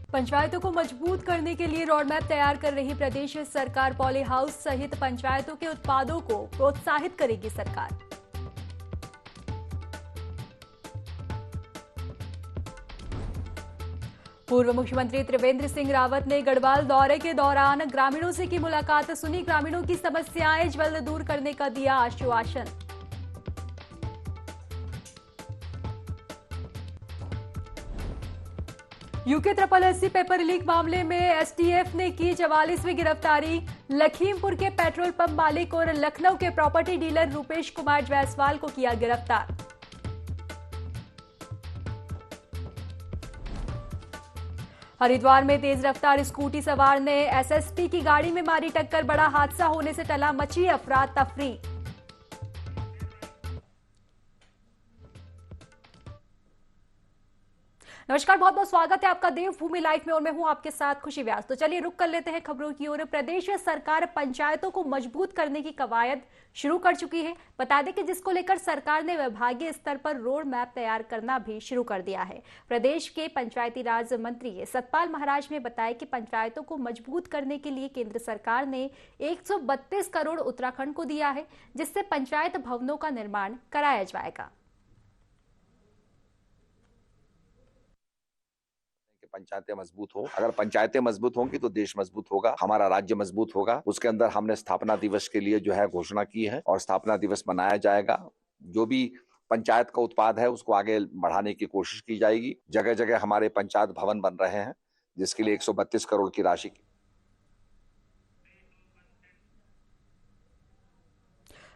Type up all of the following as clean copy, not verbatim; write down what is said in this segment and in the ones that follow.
पंचायतों को मजबूत करने के लिए रोडमैप तैयार कर रही प्रदेश सरकार। पॉली हाउस सहित पंचायतों के उत्पादों को प्रोत्साहित करेगी सरकार। पूर्व मुख्यमंत्री त्रिवेंद्र सिंह रावत ने गढ़वाल दौरे के दौरान ग्रामीणों से की मुलाकात। सुनी ग्रामीणों की समस्याएं जल्द दूर करने का दिया आश्वासन। यूके SSC पेपर लीक मामले में एसटीएफ ने की 44वीं गिरफ्तारी। लखीमपुर के पेट्रोल पंप मालिक और लखनऊ के प्रॉपर्टी डीलर रूपेश कुमार जायसवाल को किया गिरफ्तार। हरिद्वार में तेज रफ्तार स्कूटी सवार ने एसएसपी की गाड़ी में मारी टक्कर। बड़ा हादसा होने से टला मची अफरा तफरी। नमस्कार, बहुत बहुत स्वागत है आपका देवभूमि लाइव में और मैं हूं आपके साथ खुशी व्यास। तो चलिए रुक कर लेते हैं खबरों की ओर। प्रदेश सरकार पंचायतों को मजबूत करने की कवायद शुरू कर चुकी है। बता दें कि जिसको लेकर सरकार ने विभागीय स्तर पर रोड मैप तैयार करना भी शुरू कर दिया है। प्रदेश के पंचायती राज मंत्री सतपाल महाराज ने बताया कि पंचायतों को मजबूत करने के लिए केंद्र सरकार ने 132 करोड़ उत्तराखंड को दिया है, जिससे पंचायत भवनों का निर्माण कराया जाएगा। पंचायतें मजबूत हो, अगर पंचायतें मजबूत होंगी तो देश मजबूत होगा, हमारा राज्य मजबूत होगा। उसके अंदर हमने स्थापना दिवस के लिए जो है घोषणा की है और स्थापना दिवस मनाया जाएगा। जो भी पंचायत का उत्पाद है उसको आगे बढ़ाने की कोशिश की जाएगी। जगह जगह हमारे पंचायत भवन बन रहे हैं, जिसके लिए 132 करोड़ की राशि।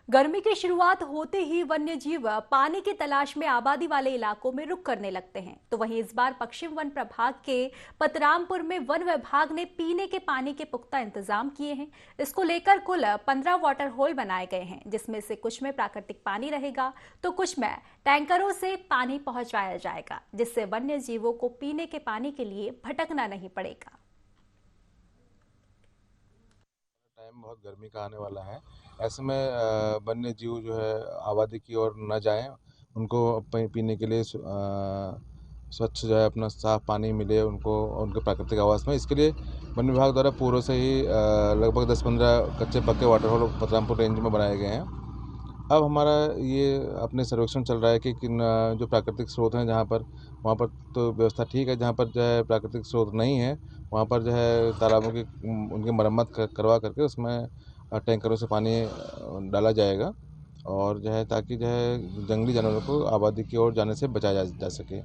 गर्मी की शुरुआत होते ही वन्य जीव पानी की तलाश में आबादी वाले इलाकों में रुख करने लगते हैं। तो वहीं इस बार पश्चिम वन प्रभाग के पतरामपुर में वन विभाग ने पीने के पानी के पुख्ता इंतजाम किए हैं। इसको लेकर कुल 15 वाटर होल बनाए गए हैं, जिसमें से कुछ में प्राकृतिक पानी रहेगा तो कुछ में टैंकरों से पानी पहुंचाया जाएगा, जिससे वन्य जीवों को पीने के पानी के लिए भटकना नहीं पड़ेगा। टाइम बहुत गर्मी का आने वाला है, ऐसे में वन्य जीव जो है आबादी की ओर न जाएं, उनको पीने के लिए स्वच्छ जो है अपना साफ पानी मिले उनको उनके प्राकृतिक आवास में। इसके लिए वन विभाग द्वारा पूर्व से ही लगभग 10-15 कच्चे पक्के वाटर होल पतरामपुर रेंज में बनाए गए हैं। अब हमारा ये अपने सर्वेक्षण चल रहा है कि किन जो प्राकृतिक स्रोत हैं जहाँ पर वहाँ पर तो व्यवस्था ठीक है, जहाँ पर जो है प्राकृतिक स्रोत नहीं है वहाँ पर जो है तालाबों की उनकी मरम्मत करवा करके उसमें टैंकरों से पानी डाला जाएगा और जो है ताकि जो है जंगली जानवरों को आबादी की ओर जाने से बचाया जा सके।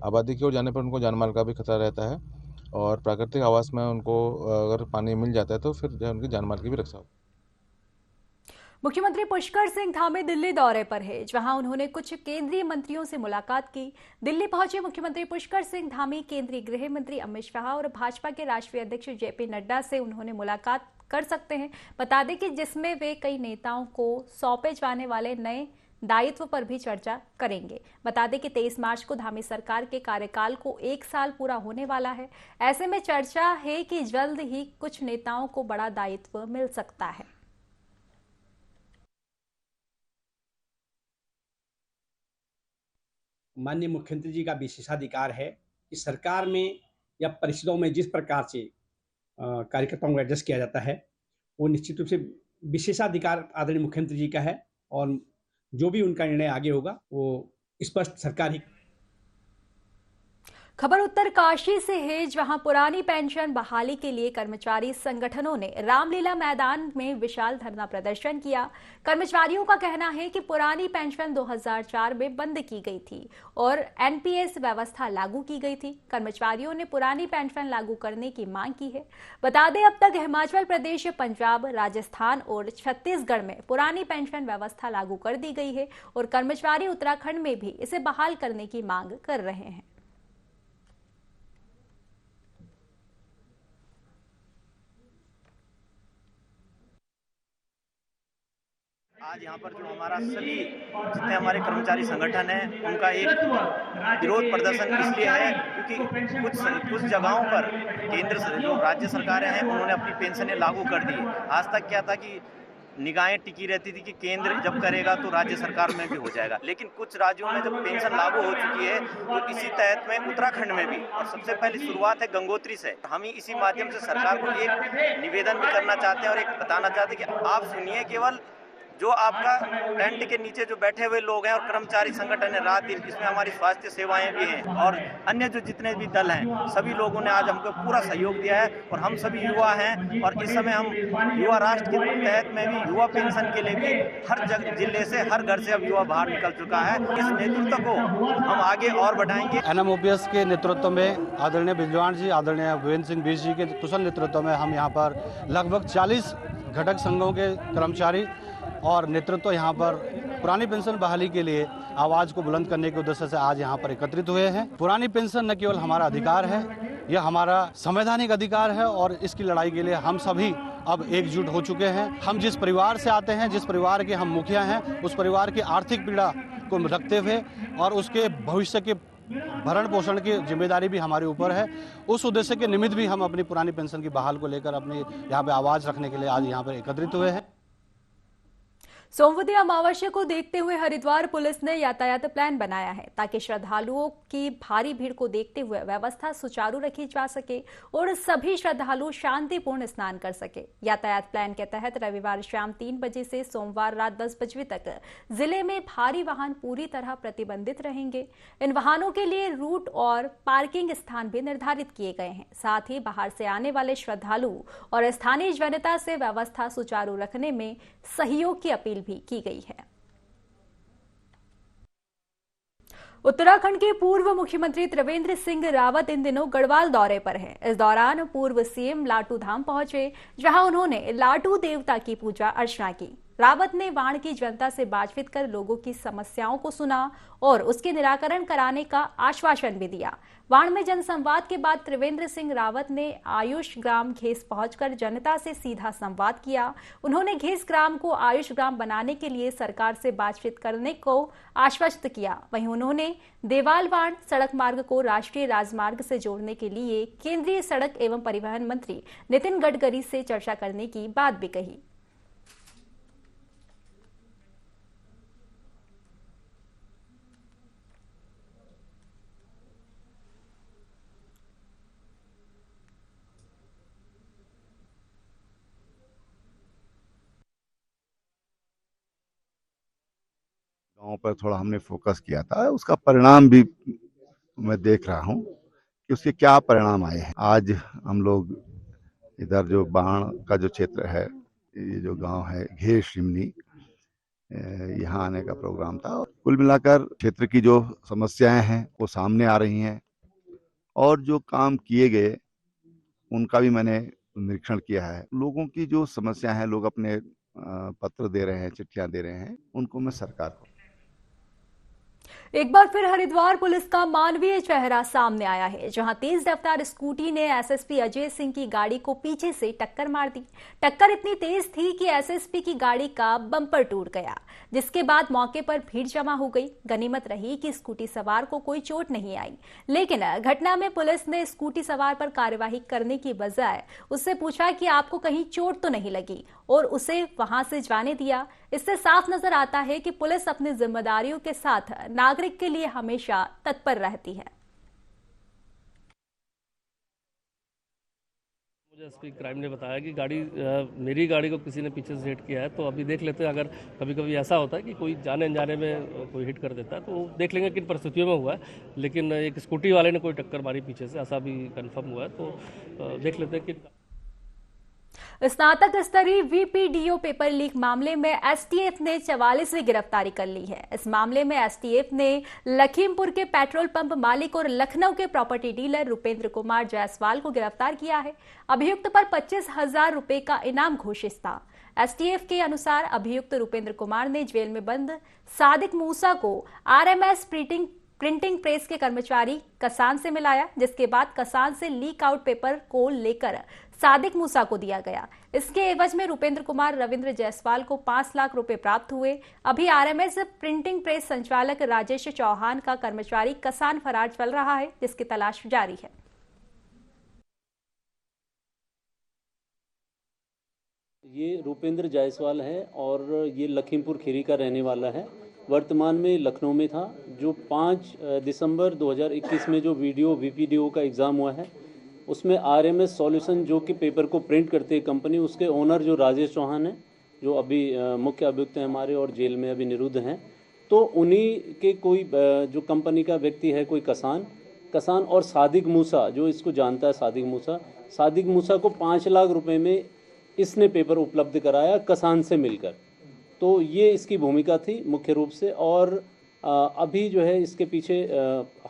आबादी की ओर जाने पर उनको जानमाल का भी खतरा रहता है और प्राकृतिक आवास में उनको अगर पानी मिल जाता है तो फिर जो है उनकी जानमाल की भी रक्षा हो। मुख्यमंत्री पुष्कर सिंह धामी दिल्ली दौरे पर है, जहां उन्होंने कुछ केंद्रीय मंत्रियों से मुलाकात की। दिल्ली पहुंचे मुख्यमंत्री पुष्कर सिंह धामी केंद्रीय गृह मंत्री अमित शाह और भाजपा के राष्ट्रीय अध्यक्ष जेपी नड्डा से उन्होंने मुलाकात कर सकते हैं। बता दें कि जिसमें वे कई नेताओं को सौंपे जाने वाले नए दायित्व पर भी चर्चा करेंगे। बता दें कि 23 मार्च को धामी सरकार के कार्यकाल को 1 साल पूरा होने वाला है। ऐसे में चर्चा है कि जल्द ही कुछ नेताओं को बड़ा दायित्व मिल सकता है। माननीय मुख्यमंत्री जी का विशेषाधिकार है कि सरकार में या परिषदों में जिस प्रकार से कार्यकर्ताओं को एडजस्ट किया जाता है वो निश्चित रूप से विशेषाधिकार आदरणीय मुख्यमंत्री जी का है और जो भी उनका निर्णय आगे होगा वो स्पष्ट सरकार ही। खबर उत्तरकाशी से है, जहां पुरानी पेंशन बहाली के लिए कर्मचारी संगठनों ने रामलीला मैदान में विशाल धरना प्रदर्शन किया। कर्मचारियों का कहना है कि पुरानी पेंशन 2004 में बंद की गई थी और एनपीएस व्यवस्था लागू की गई थी। कर्मचारियों ने पुरानी पेंशन लागू करने की मांग की है। बता दें अब तक हिमाचल प्रदेश, पंजाब, राजस्थान और छत्तीसगढ़ में पुरानी पेंशन व्यवस्था लागू कर दी गई है और कर्मचारी उत्तराखंड में भी इसे बहाल करने की मांग कर रहे हैं। आज यहाँ पर जो हमारा सभी जितने हमारे कर्मचारी संगठन हैं उनका एक विरोध प्रदर्शन इसलिए है क्योंकि कुछ जगहों पर केंद्र जो राज्य सरकारें हैं उन्होंने अपनी पेंशनें लागू कर दी। आज तक क्या था कि निगाहें टिकी रहती थी कि केंद्र जब करेगा तो राज्य सरकार में भी हो जाएगा, लेकिन कुछ राज्यों में जब पेंशन लागू हो चुकी है तो इसी तहत में उत्तराखंड में भी, और सबसे पहली शुरुआत है गंगोत्री से। हम ही इसी माध्यम से सरकार को एक निवेदन भी करना चाहते हैं और एक बताना चाहते हैं कि आप सुनिए, केवल जो आपका टेंट के नीचे जो बैठे हुए लोग हैं और कर्मचारी संगठन है रात दिन, इसमें हमारी स्वास्थ्य सेवाएं भी हैं और अन्य जो जितने भी दल हैं, सभी लोगों ने आज हमको पूरा सहयोग दिया है और हम सभी युवा हैं और इस समय हम युवा राष्ट्र के तहत में भी युवा पेंशन के लिए भी हर जिले से, हर घर से अब युवा बाहर निकल चुका है। इस नेतृत्व को हम आगे और बढ़ाएंगे। NMOPS के नेतृत्व में आदरणीय बिजवाण जी, आदरणीय गोविंद सिंह बीस जी के कुशल नेतृत्व में हम यहाँ पर लगभग 40 घटक संघों के कर्मचारी और नेतृत्व यहाँ पर पुरानी पेंशन बहाली के लिए आवाज़ को बुलंद करने के उद्देश्य से आज यहाँ पर एकत्रित हुए हैं। पुरानी पेंशन न केवल हमारा अधिकार है, यह हमारा संवैधानिक अधिकार है और इसकी लड़ाई के लिए हम सभी अब एकजुट हो चुके हैं। हम जिस परिवार से आते हैं, जिस परिवार के हम मुखिया हैं, उस परिवार की आर्थिक पीड़ा को रखते हुए और उसके भविष्य के भरण पोषण की जिम्मेदारी भी हमारे ऊपर है, उस उद्देश्य के निमित्त भी हम अपनी पुरानी पेंशन की बहाल को लेकर अपनी यहाँ पे आवाज़ रखने के लिए आज यहाँ पर एकत्रित हुए हैं। सोमवती अमावस्या को देखते हुए हरिद्वार पुलिस ने यातायात प्लान बनाया है ताकि श्रद्धालुओं की भारी भीड़ को देखते हुए व्यवस्था सुचारू रखी जा सके और सभी श्रद्धालु शांतिपूर्ण स्नान कर सके। यातायात प्लान के तहत रविवार शाम 3 बजे से सोमवार रात 10 बजे तक जिले में भारी वाहन पूरी तरह प्रतिबंधित रहेंगे। इन वाहनों के लिए रूट और पार्किंग स्थान भी निर्धारित किए गए हैं। साथ ही बाहर से आने वाले श्रद्धालु और स्थानीय जनता से व्यवस्था सुचारू रखने में सहयोग की अपील भी की गई है। उत्तराखंड के पूर्व मुख्यमंत्री त्रिवेंद्र सिंह रावत इन दिनों गढ़वाल दौरे पर हैं। इस दौरान पूर्व सीएम लाटू धाम पहुंचे, जहां उन्होंने लाटू देवता की पूजा अर्चना की। रावत ने वाण की जनता से बातचीत कर लोगों की समस्याओं को सुना और उसके निराकरण कराने का आश्वासन भी दिया। वाण में जनसंवाद के बाद त्रिवेंद्र सिंह रावत ने आयुष ग्राम घेस पहुंचकर जनता से सीधा संवाद किया। उन्होंने घेस ग्राम को आयुष ग्राम बनाने के लिए सरकार से बातचीत करने को आश्वस्त किया। वहीं उन्होंने देवाल वाण सड़क मार्ग को राष्ट्रीय राजमार्ग से जोड़ने के लिए केंद्रीय सड़क एवं परिवहन मंत्री नितिन गडकरी से चर्चा करने की बात भी कही। गाँव पर थोड़ा हमने फोकस किया था, उसका परिणाम भी मैं देख रहा हूँ कि उसके क्या परिणाम आए हैं। आज हम लोग इधर जो बाण का जो क्षेत्र है, ये जो गांव है घेस शिमनी, यहाँ आने का प्रोग्राम था। और कुल मिलाकर क्षेत्र की जो समस्याएं हैं वो सामने आ रही हैं और जो काम किए गए उनका भी मैंने निरीक्षण किया है। लोगों की जो समस्या है, लोग अपने पत्र दे रहे हैं, चिट्ठियां दे रहे हैं, उनको मैं सरकार को। एक बार फिर हरिद्वार पुलिस का मानवीय चेहरा सामने आया है, जहां तेज रफ्तार स्कूटी ने एसएसपी अजय सिंह की गाड़ी को पीछे से टक्कर मार दी। टक्कर इतनी तेज थी कि एसएसपी की गाड़ी का बम्पर टूट गया, जिसके बाद मौके पर भीड़ जमा हो गई। गनीमत रही कि स्कूटी सवार को कोई चोट नहीं आई, लेकिन घटना में पुलिस ने स्कूटी सवार पर कार्यवाही करने की बजाय उससे पूछा कि आपको कहीं चोट तो नहीं लगी, और उसे वहां से जाने दिया। इससे साफ नजर आता है कि पुलिस अपनी जिम्मेदारियों के साथ नागरिक के लिए हमेशा तत्पर रहती है। मुझे एसपी क्राइम ने बताया कि मेरी गाड़ी को किसी ने पीछे से हिट किया है, तो अभी देख लेते हैं। अगर कभी कभी ऐसा होता है कि कोई जाने अनजाने में कोई हिट कर देता है तो देख लेंगे किन परिस्थितियों में हुआ है, लेकिन एक स्कूटी वाले ने कोई टक्कर मारी पीछे से, ऐसा भी कंफर्म हुआ है, तो देख लेते हैं कि। स्नातक स्तरीय वीपीडीओ पेपर लीक मामले में एसटीएफ ने 44वीं गिरफ्तारी कर ली है। इस मामले में एसटीएफ ने लखीमपुर के पेट्रोल पंप मालिक और लखनऊ के प्रॉपर्टी डीलर रुपेंद्र कुमार जायसवाल को गिरफ्तार किया है। अभियुक्त पर 25,000 रुपए का इनाम घोषित था। एसटीएफ के अनुसार अभियुक्त रुपेंद्र कुमार ने जेल में बंद सादिक मूसा को आरएमएस प्रिंटिंग प्रेस के कर्मचारी कसान से मिलाया, जिसके बाद कसान से लीक आउट पेपर को लेकर सादिक मूसा को दिया गया। इसके एवज में रुपेंद्र कुमार रविंद्र जायसवाल को 5 लाख रुपए प्राप्त हुए। अभी आरएमएस प्रिंटिंग प्रेस संचालक राजेश चौहान का कर्मचारी कसान फरार चल रहा है, जिसकी तलाश जारी है। ये रूपेंद्र जायसवाल है और ये लखीमपुर खीरी का रहने वाला है। वर्तमान में लखनऊ में था। जो 5 दिसंबर 2021 में जो VPDO का एग्ज़ाम हुआ है उसमें RMS सॉल्यूशन जो कि पेपर को प्रिंट करती है कंपनी, उसके ओनर जो राजेश चौहान है, जो अभी मुख्य अभियुक्त हैं हमारे और जेल में अभी निरुद्ध हैं, तो उन्हीं के कोई जो कंपनी का व्यक्ति है, कोई कसान और सादिक मूसा, जो इसको जानता है, सादिक मूसा को 5 लाख रुपए में इसने पेपर उपलब्ध कराया कसान से मिलकर। तो ये इसकी भूमिका थी मुख्य रूप से। और अभी जो है इसके पीछे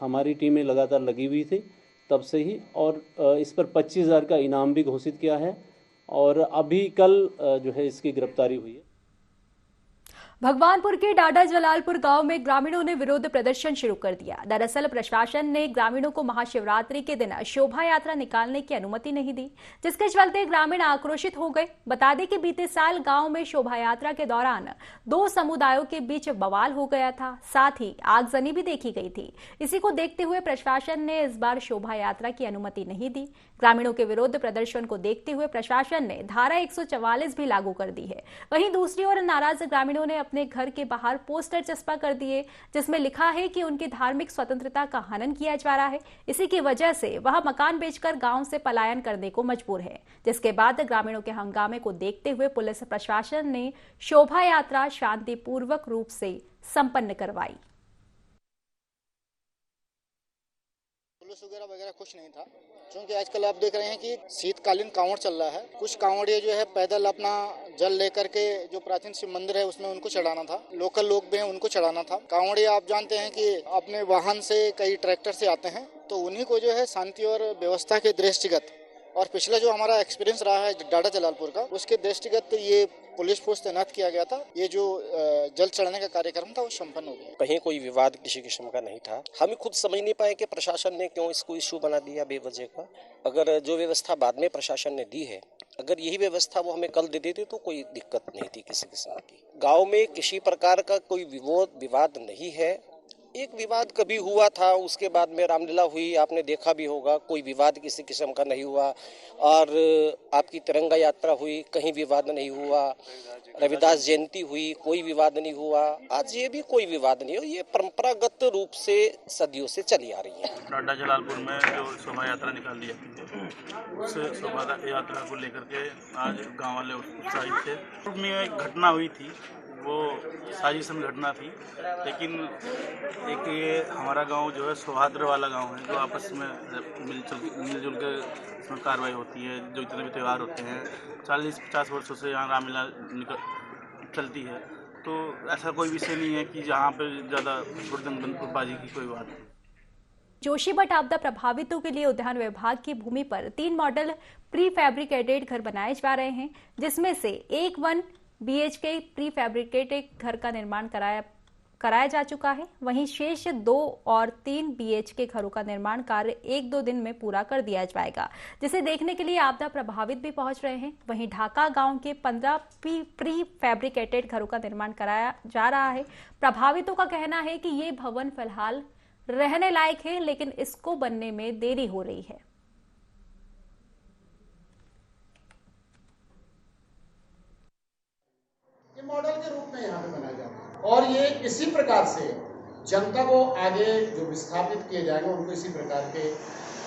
हमारी टीमें लगातार लगी हुई थी तब से ही, और इस पर 25,000 का इनाम भी घोषित किया है और अभी कल जो है इसकी गिरफ्तारी हुई है। भगवानपुर के डाडा जलालपुर गांव में ग्रामीणों ने विरोध प्रदर्शन शुरू कर दिया। दरअसल प्रशासन ने ग्रामीणों को महाशिवरात्रि के दिन शोभा यात्रा निकालने की अनुमति नहीं दी, जिसके चलते ग्रामीण आक्रोशित हो गए। बता दें कि बीते साल गांव में शोभा यात्रा के दौरान 2 समुदायों के बीच बवाल हो गया था, साथ ही आगजनी भी देखी गई थी। इसी को देखते हुए प्रशासन ने इस बार शोभा यात्रा की अनुमति नहीं दी। ग्रामीणों के विरोध प्रदर्शन को देखते हुए प्रशासन ने धारा 144 भी लागू कर दी है। वहीं दूसरी ओर नाराज ग्रामीणों ने अपने घर के बाहर पोस्टर चस्पा कर दिए, जिसमें लिखा है कि उनकी धार्मिक स्वतंत्रता का हनन किया जा रहा है। इसी की वजह से वह मकान बेचकर गांव से पलायन करने को मजबूर है। जिसके बाद ग्रामीणों के हंगामे को देखते हुए पुलिस प्रशासन ने शोभा यात्रा शांतिपूर्वक रूप से संपन्न करवाई। पुलिस वगैरह कुछ नहीं था, क्योंकि आजकल आप देख रहे हैं कि शीतकालीन कांवड़ चल रहा है। कुछ कांवड़िए जो है पैदल अपना जल लेकर के जो प्राचीन शिव मंदिर है उसमें उनको चढ़ाना था। लोकल लोग भी हैं उनको चढ़ाना था। कांवड़िए आप जानते हैं कि अपने वाहन से, कई ट्रैक्टर से आते हैं, तो उन्हीं को जो है शांति और व्यवस्था के दृष्टिगत, और पिछला जो हमारा एक्सपीरियंस रहा है डाडा जलालपुर का, उसके दृष्टिगत ये पुलिस फोर्स तैनात किया गया था। ये जो जल चढ़ाने का कार्यक्रम था वो संपन्न हो गया। कहीं कोई विवाद किसी किस्म का नहीं था। हम खुद समझ नहीं पाए कि प्रशासन ने क्यों इसको इशू बना दिया बेवजह का। अगर जो व्यवस्था बाद में प्रशासन ने दी है, अगर यही व्यवस्था वो हमें कल दे देते तो कोई दिक्कत नहीं थी किसी किस्म की। गाँव में किसी प्रकार का कोई विवाद नहीं है। एक विवाद कभी हुआ था, उसके बाद में रामलीला हुई, आपने देखा भी होगा, कोई विवाद किसी किस्म का नहीं हुआ। और आपकी तिरंगा यात्रा हुई, कहीं विवाद नहीं हुआ। रविदास जयंती हुई, कोई विवाद नहीं हुआ। आज ये भी कोई विवाद नहीं हो। ये परंपरागत रूप से सदियों से चली आ रही है। डाडा जलालपुर में जो शोभा यात्रा निकाली जाती है, उस शोभा यात्रा को लेकर के आज गाँव वाले उत्साहित थे। में एक घटना हुई थी, वो साजिशन घटना थी, लेकिन एक ये हमारा गांव जो है सौहार्द वाला गांव है, जो आपस में मिलजुल के इसमें कार्रवाई होती है। जो इतने भी त्यौहार होते हैं, 40-50 वर्षों से यहाँ रामलीला चलती है, तो ऐसा कोई विषय नहीं है कि जहाँ पे ज़्यादा हुड़दंगबाजी की कोई बात नहीं। जोशीमठ आपदा प्रभावितों के लिए उद्यान विभाग की भूमि पर 3 मॉडल प्री फैब्रिकेटेड घर बनाए जा रहे हैं, जिसमें से एक 1 BHK प्री फैब्रिकेटेड घर का निर्माण कराया जा चुका है। वहीं शेष 2 और 3 BHK घरों का निर्माण कार्य 1-2 दिन में पूरा कर दिया जाएगा, जिसे देखने के लिए आपदा प्रभावित भी पहुंच रहे हैं। वहीं ढाका गांव के 15 प्री फैब्रिकेटेड घरों का निर्माण कराया जा रहा है। प्रभावितों का कहना है कि ये भवन फिलहाल रहने लायक है, लेकिन इसको बनने में देरी हो रही है। मॉडल के रूप में यहाँ पे बनाया जाता है, और ये इसी प्रकार से जनता को आगे जो विस्थापित किए जाएंगे उनको इसी प्रकार के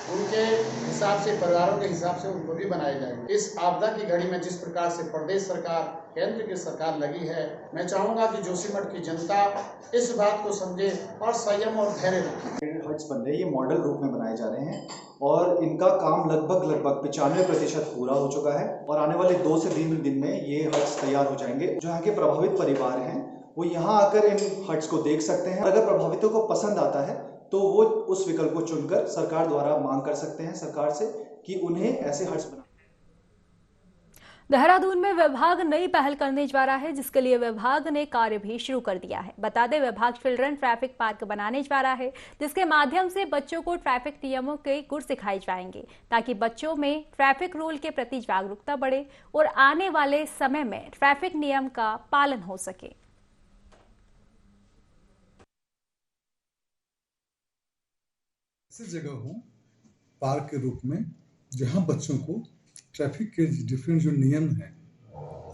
उनके हिसाब से, परिवारों के हिसाब से उनको भी बनाए जाएंगे। इस आपदा की घड़ी में जिस प्रकार से प्रदेश सरकार, केंद्र की सरकार लगी है, मैं चाहूंगा कि जोशीमठ की जनता इस बात को समझे और संयम और धैर्य रखे। हट्स बन रहे, ये मॉडल रूप में बनाए जा रहे हैं और इनका काम लगभग 95% पूरा हो चुका है और आने वाले 2 से 3 दिन में ये हट्स तैयार हो जाएंगे। जो यहाँ के प्रभावित परिवार हैं वो यहाँ आकर इन हट्स को देख सकते हैं। अगर प्रभावितों को पसंद आता है तो वो उस विकल्प को चुनकर सरकार द्वारा मांग कर सकते हैं सरकार से कि उन्हें ऐसे हट्स बना। देहरादून में विभाग नई पहल करने जा रहा है, जिसके लिए विभाग ने कार्य भी शुरू कर दिया है। बता दें, विभाग चिल्ड्रन ट्रैफिक पार्क बनाने जा रहा है, जिसके माध्यम से बच्चों को ट्रैफिक नियमों के गुर सिखाए जाएंगे, ताकि बच्चों में ट्रैफिक रूल के प्रति जागरूकता बढ़े और आने वाले समय में ट्रैफिक नियम का पालन हो सके। ऐसी जगह हो पार्क के रूप में जहां बच्चों को ट्रैफिक के डिफरेंट जो नियम हैं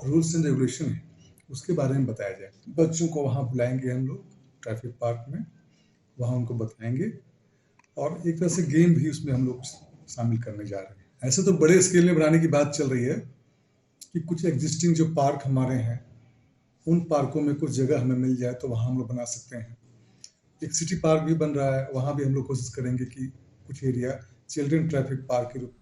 रूल्स एंड रेगुलेशन है उसके बारे में बताया जाए। बच्चों को वहाँ बुलाएंगे हम लोग ट्रैफिक पार्क में, वहाँ उनको बताएंगे और एक तरह से गेम भी उसमें हम लोग शामिल करने जा रहे हैं। ऐसे तो बड़े स्केल में बनाने की बात चल रही है कि कुछ एग्जिस्टिंग जो पार्क हमारे हैं उन पार्कों में कुछ जगह हमें मिल जाए तो वहाँ हम लोग बना सकते हैं। एक सिटी पार्क भी बन रहा है, वहाँ भी हम लोग कोशिश करेंगे कि कुछ एरिया चिल्ड्रन ट्रैफिक पार्क के रूप।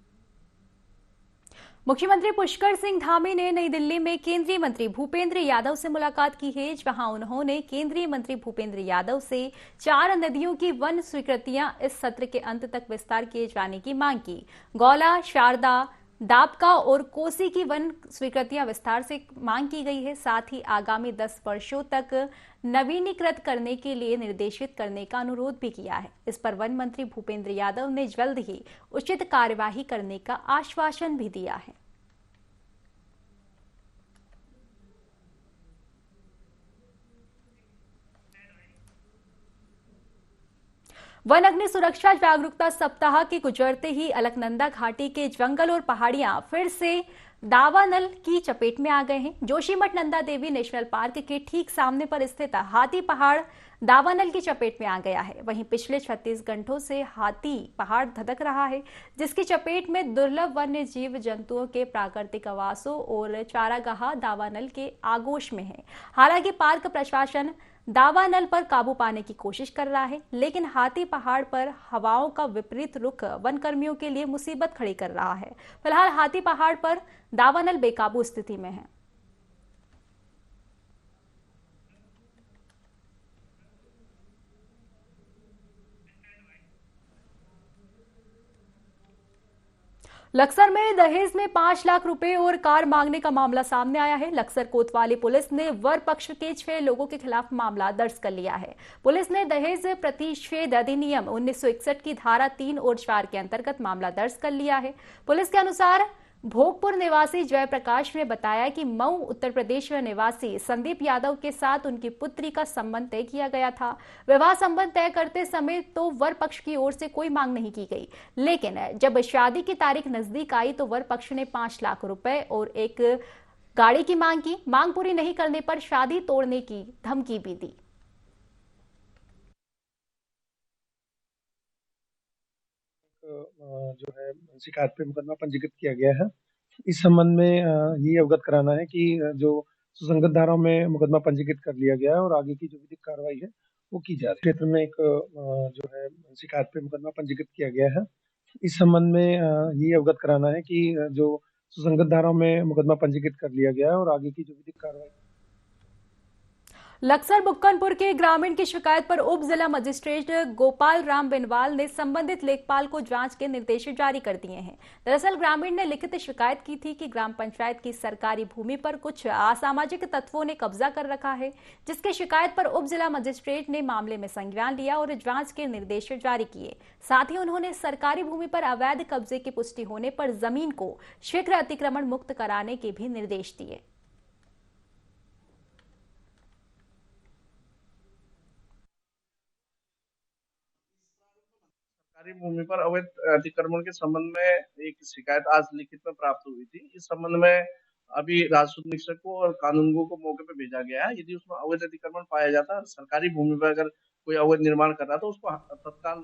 मुख्यमंत्री पुष्कर सिंह धामी ने नई दिल्ली में केंद्रीय मंत्री भूपेंद्र यादव से मुलाकात की है, जहां उन्होंने केंद्रीय मंत्री भूपेंद्र यादव से 4 नदियों की वन स्वीकृतियां इस सत्र के अंत तक विस्तार किए जाने की मांग की। गौला, शारदा, दाबका और कोसी की वन स्वीकृतियां विस्तार से मांग की गई है। साथ ही आगामी 10 वर्षों तक नवीनीकृत करने के लिए निर्देशित करने का अनुरोध भी किया है। इस पर वन मंत्री भूपेंद्र यादव ने जल्द ही उचित कार्यवाही करने का आश्वासन भी दिया है। वन अग्नि सुरक्षा जागरूकता सप्ताह के गुजरते ही अलकनंदा घाटी के जंगल और पहाड़ियां फिर से दावानल की चपेट में आ गए हैं। जोशीमठ नंदा देवी नेशनल पार्क के ठीक सामने पर स्थित हाथी पहाड़ दावानल की चपेट में आ गया है। वहीं पिछले 36 घंटों से हाथी पहाड़ धधक रहा है, जिसकी चपेट में दुर्लभ वन्य जीव जंतुओं के प्राकृतिक आवासों और चारागाह दावानल के आगोश में है। हालांकि पार्क प्रशासन दावानल पर काबू पाने की कोशिश कर रहा है, लेकिन हाथी पहाड़ पर हवाओं का विपरीत रुख वन कर्मियों के लिए मुसीबत खड़ी कर रहा है। फिलहाल हाथी पहाड़ पर दावानल बेकाबू स्थिति में है। लक्सर में दहेज में 5 लाख रुपए और कार मांगने का मामला सामने आया है। लक्सर कोतवाली पुलिस ने वर पक्ष के 6 लोगों के खिलाफ मामला दर्ज कर लिया है। पुलिस ने दहेज प्रतिषेध अधिनियम 1961 की धारा 3 और 4 के अंतर्गत मामला दर्ज कर लिया है। पुलिस के अनुसार भोगपुर निवासी जयप्रकाश ने बताया कि मऊ उत्तर प्रदेश निवासी संदीप यादव के साथ उनकी पुत्री का संबंध तय किया गया था। विवाह संबंध तय करते समय तो वर पक्ष की ओर से कोई मांग नहीं की गई, लेकिन जब शादी की तारीख नजदीक आई तो वर पक्ष ने 5 लाख रुपए और एक गाड़ी की मांग की। मांग पूरी नहीं करने पर शादी तोड़ने की धमकी भी दी। जो है शिकायत पे मुकदमा पंजीकृत किया गया है। इस संबंध में ये अवगत कराना है कि जो सुसंगत धाराओं में मुकदमा पंजीकृत कर लिया गया है और आगे की जो विधिक कार्रवाई है वो की जा रही है। क्षेत्र में एक जो है शिकायत पे मुकदमा पंजीकृत किया गया है। इस संबंध में ये अवगत कराना है कि जो सुसंगत धाराओं में मुकदमा पंजीकृत कर लिया गया है और आगे की जो विधिक कार्रवाई। लक्सर बुक्कनपुर के ग्रामीण की शिकायत पर उप जिला मजिस्ट्रेट गोपाल राम बिनवाल ने संबंधित लेखपाल को जांच के निर्देश जारी कर दिए हैं। दरअसल ग्रामीण ने लिखित शिकायत की थी कि ग्राम पंचायत की सरकारी भूमि पर कुछ असामाजिक तत्वों ने कब्जा कर रखा है, जिसकी शिकायत पर उप जिला मजिस्ट्रेट ने मामले में संज्ञान लिया और जांच के निर्देश जारी किए। साथ ही उन्होंने सरकारी भूमि पर अवैध कब्जे की पुष्टि होने पर जमीन को शीघ्र अतिक्रमण मुक्त कराने के भी निर्देश दिए। सरकारी भूमि पर अवैध अतिक्रमण के संबंध में एक शिकायत आज लिखित में प्राप्त हुई थी। इस संबंध में अभी राजस्व निरीक्षक को और कानूनगो को मौके पर भेजा गया है। यदि उसमें अवैध अतिक्रमण पाया जाता है, सरकारी भूमि पर अगर कोई अवैध निर्माण कर रहा है तो उसको तत्काल।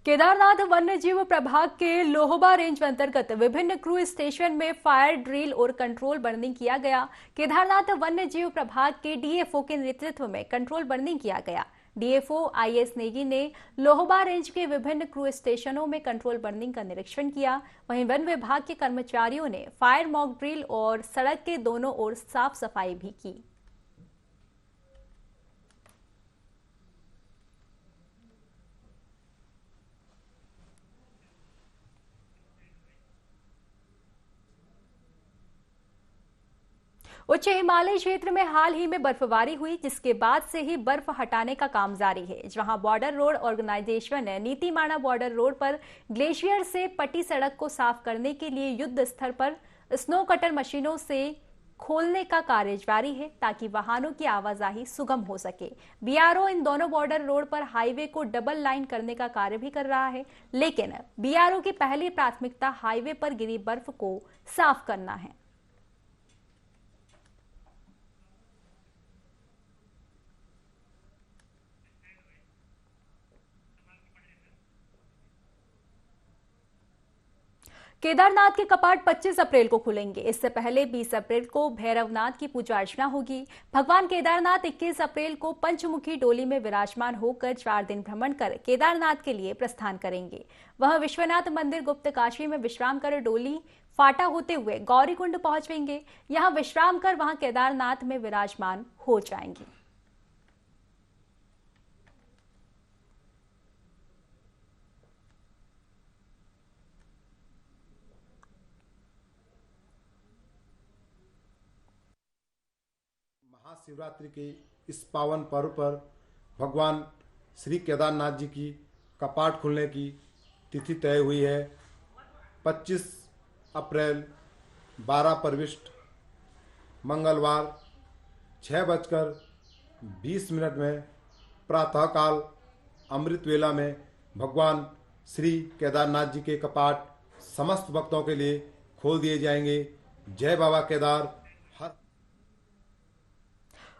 केदारनाथ वन्य जीव प्रभाग के लोहबा रेंज अंतर्गत विभिन्न क्रू स्टेशन में फायर ड्रिल और कंट्रोल बर्निंग किया गया। केदारनाथ वन्य जीव प्रभाग के डीएफओ के नेतृत्व में कंट्रोल बर्निंग किया गया। डीएफओ आईएस नेगी ने लोहबा रेंज के विभिन्न क्रू स्टेशनों में कंट्रोल बर्निंग का निरीक्षण किया। वहीं वन विभाग के कर्मचारियों ने फायर मॉक ड्रिल और सड़क के दोनों ओर साफ सफाई भी की। उच्च हिमालय क्षेत्र में हाल ही में बर्फबारी हुई, जिसके बाद से ही बर्फ हटाने का काम जारी है। जहां बॉर्डर रोड ऑर्गेनाइजेशन ने नीतीमाणा बॉर्डर रोड पर ग्लेशियर से पटी सड़क को साफ करने के लिए युद्ध स्तर पर स्नो कटर मशीनों से खोलने का कार्य जारी है ताकि वाहनों की आवाजाही सुगम हो सके। बीआरओ इन दोनों बॉर्डर रोड पर हाईवे को डबल लाइन करने का कार्य भी कर रहा है, लेकिन बीआरओ की पहली प्राथमिकता हाईवे पर गिरी बर्फ को साफ करना है। केदारनाथ के कपाट 25 अप्रैल को खुलेंगे। इससे पहले 20 अप्रैल को भैरवनाथ की पूजा अर्चना होगी। भगवान केदारनाथ 21 अप्रैल को पंचमुखी डोली में विराजमान होकर 4 दिन भ्रमण कर केदारनाथ के लिए प्रस्थान करेंगे। वह विश्वनाथ मंदिर गुप्त काशी में विश्राम कर डोली फाटा होते हुए गौरीकुंड पहुंचेंगे। यहां विश्राम कर वहां केदारनाथ में विराजमान हो जाएंगे। महाशिवरात्रि के इस पावन पर्व पर भगवान श्री केदारनाथ जी की कपाट खुलने की तिथि तय हुई है। 25 अप्रैल 12 प्रविष्ट मंगलवार 6:20 में प्रातःकाल अमृत वेला में भगवान श्री केदारनाथ जी के कपाट समस्त भक्तों के लिए खोल दिए जाएंगे। जय बाबा केदार।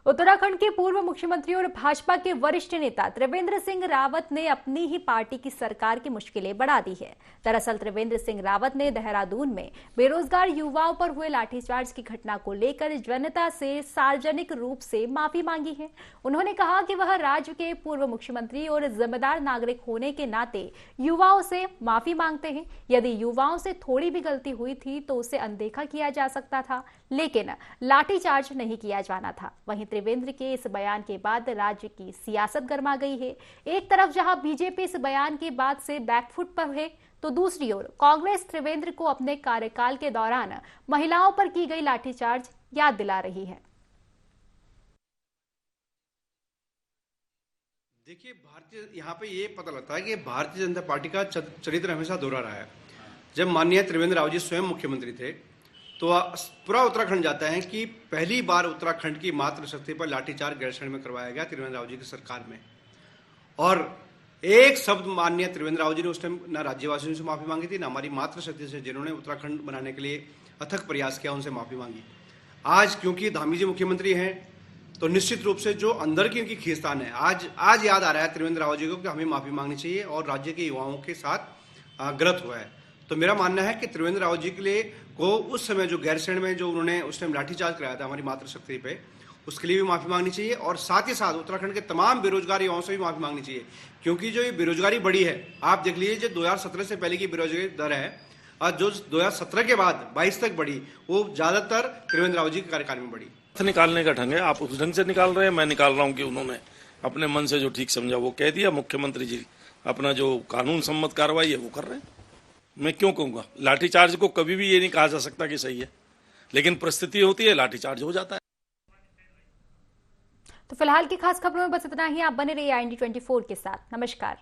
उत्तराखंड के पूर्व मुख्यमंत्री और भाजपा के वरिष्ठ नेता त्रिवेंद्र सिंह रावत ने अपनी ही पार्टी की सरकार की मुश्किलें बढ़ा दी है। दरअसल त्रिवेंद्र सिंह रावत ने देहरादून में बेरोजगार युवाओं पर हुए लाठीचार्ज की घटना को लेकर जनता से सार्वजनिक रूप से माफी मांगी है। उन्होंने कहा कि वह राज्य के पूर्व मुख्यमंत्री और जिम्मेदार नागरिक होने के नाते युवाओं से माफी मांगते हैं। यदि युवाओं से थोड़ी भी गलती हुई थी तो उसे अनदेखा किया जा सकता था, लेकिन लाठीचार्ज नहीं किया जाना था। वहीं त्रिवेंद्र के इस बयान के बाद राज्य की सियासत गर्मा गई है। एक तरफ जहां बीजेपी इस बयान के बाद से बैकफुट पर है, तो दूसरी ओर कांग्रेस त्रिवेंद्र को अपने कार्यकाल के दौरान महिलाओं पर की गई लाठीचार्ज याद दिला रही है। देखिए, यहाँ पे ये पता लगता है कि भारतीय जनता पार्टी का चरित्र हमेशा दोहरा रहा है। जब माननीय त्रिवेंद्र रावत जी स्वयं मुख्यमंत्री थे तो पूरा उत्तराखंड जाता है कि पहली बार उत्तराखंड की मातृशक्ति पर लाठीचार्ज गैरसैंण में करवाया गया त्रिवेंद्र रावत जी की सरकार में। और एक शब्द माननीय त्रिवेंद्र रावत जी ने उस टाइम न राज्यवासियों से माफी मांगी थी, न हमारी मातृशक्ति से जिन्होंने उत्तराखंड बनाने के लिए अथक प्रयास किया उनसे माफी मांगी। आज क्योंकि धामी जी मुख्यमंत्री हैं तो निश्चित रूप से जो अंदर की उनकी खींचतान है, आज याद आ रहा है त्रिवेंद्र रावत जी को कि हमें माफी मांगनी चाहिए और राज्य के युवाओं के साथ गलत हुआ है। तो मेरा मानना है कि त्रिवेंद्र रावत जी के लिए को उस समय जो गैरसैंण में जो उन्होंने उस टाइम लाठीचार्ज कराया था हमारी मातृशक्ति पे, उसके लिए भी माफी मांगनी चाहिए और साथ ही साथ उत्तराखंड के तमाम बेरोजगार युवाओं से भी माफी मांगनी चाहिए। क्योंकि जो ये बेरोजगारी बढ़ी है, आप देख लीजिए जो 2017 से पहले की बेरोजगारी दर है और जो 2017 के बाद 22 तक बढ़ी, वो ज्यादातर त्रिवेंद्र रावत जी के कार्यकाल में बढ़ी। निकालने का ढंग है, आप उस ढंग से निकाल रहे हैं, मैं निकाल रहा हूँ कि उन्होंने अपने मन से जो ठीक समझा वो कह दिया। मुख्यमंत्री जी अपना जो कानून सम्मत कार्रवाई है वो कर रहे हैं। मैं क्यों कहूँगा? लाठीचार्ज को कभी भी ये नहीं कहा जा सकता कि सही है, लेकिन परिस्थिति होती है लाठीचार्ज हो जाता है। तो फिलहाल की खास खबरों में बस इतना ही। आप बने रहिए IND24 के साथ। नमस्कार।